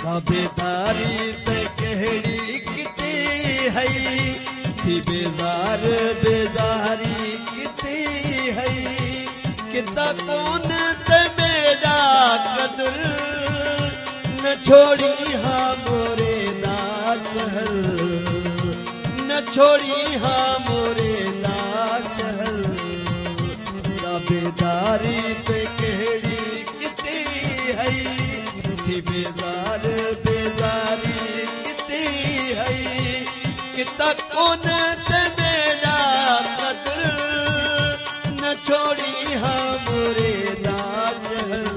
ताबेदारी ते कहड़ी किते है थी बेजार बेजारी किते है किता कौन ते मेरा कदर न छोड़ी हाँ मोरे ना शहर न छोड़ी हाँ मोरे ना शहर ताबेदारी ते कहड़ी किते है थी बेजार बेजारी किते है किता कौन ते मेरा कदर न छोड़ी हाँ मोरे ना शहर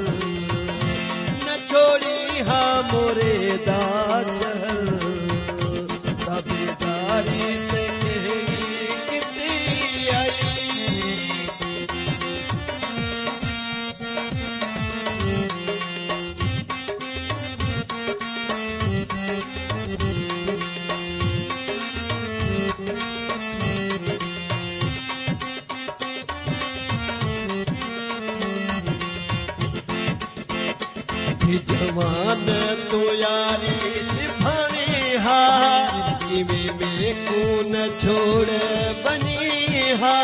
न छोड़ी हाँ मोरे ना शहर ताबेदारी ते कहड़ी किते आई जवान तो यारी निभावे हा इवे में को न छोड़ बनी हा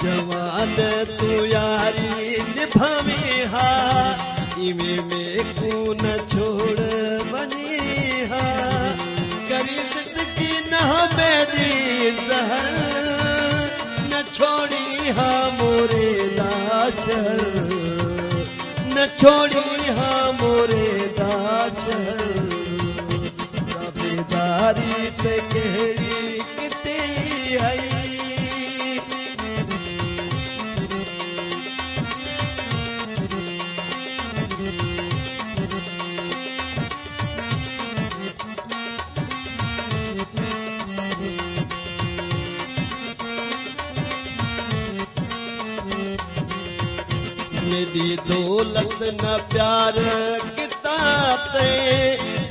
जवान तो यारी निभावे हा इवे में को न छोड़ बनी हा करी जिंदगी न मेरी जहर न छोड़ी हाँ मोरे दाशर न छोड़ी हाँ मोरे दाशर ताबेदारी ते कहड़ी किते आई मेरी दौलत न प्यार किताते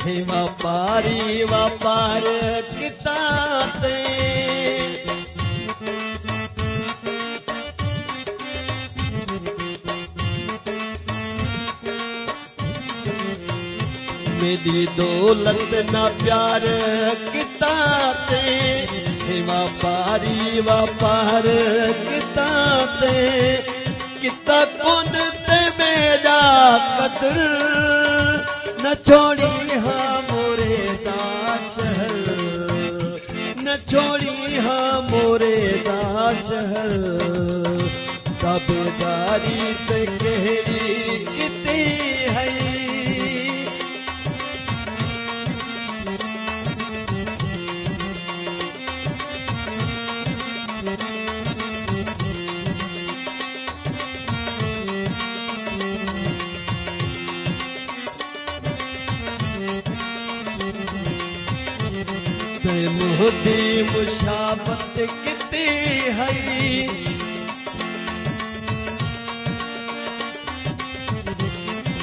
हे व्यापारी व्यापार किताते मेरी दौलत न प्यार किताते हे व्यापारी व्यापार किताते किता कौन ते मेरा कदर न छोड़ी हाँ मोरे दाशहर न छोड़ी हाँ मोरे दाशहर ताबेदारी ते कहड़ी किते है मुहदी मुशाबत किते है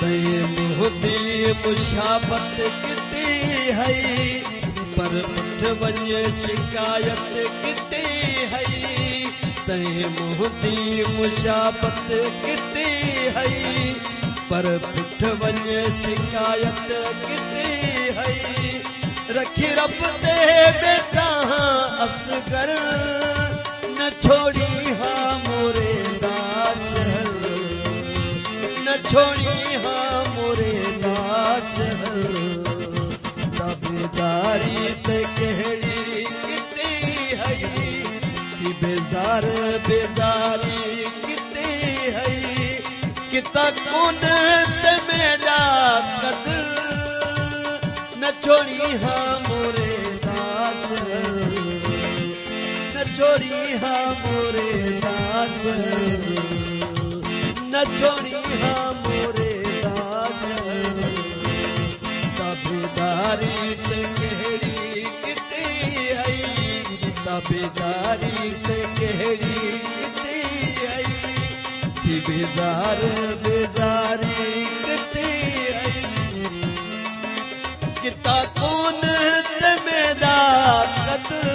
मुहदी मुशाबत किते है पर मुठ वञ शिकायत किते है मुहदी मुशाबत किते है पर पुठ वञ शिकायत किते है रखी रब दे बेटा असगर न छोड़ी हाँ मोरे दाशहर न छोड़ी हाँ मोरे दाशहर ताबेदारी ते कहड़ी किते है कि बेजार बेजारी किते है किता कौन ते मेरा कदर न छोड़ी हाँ मोरे दाशहर न छोड़ी हाँ मोरे दाशहर न छोड़ी हाँ मोरे दाशहर ताबेदारी ते कहड़ी किते आई ताबेदारी ते कहड़ी किते आई थी बेजार बेजारी किते आई किता कौन ते मेरा कदर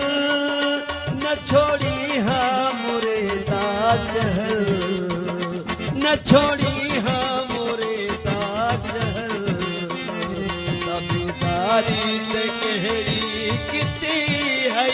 शहर न छोड़ी हाँ मोरे ता शहर तबीदारी ते कहड़ी किती है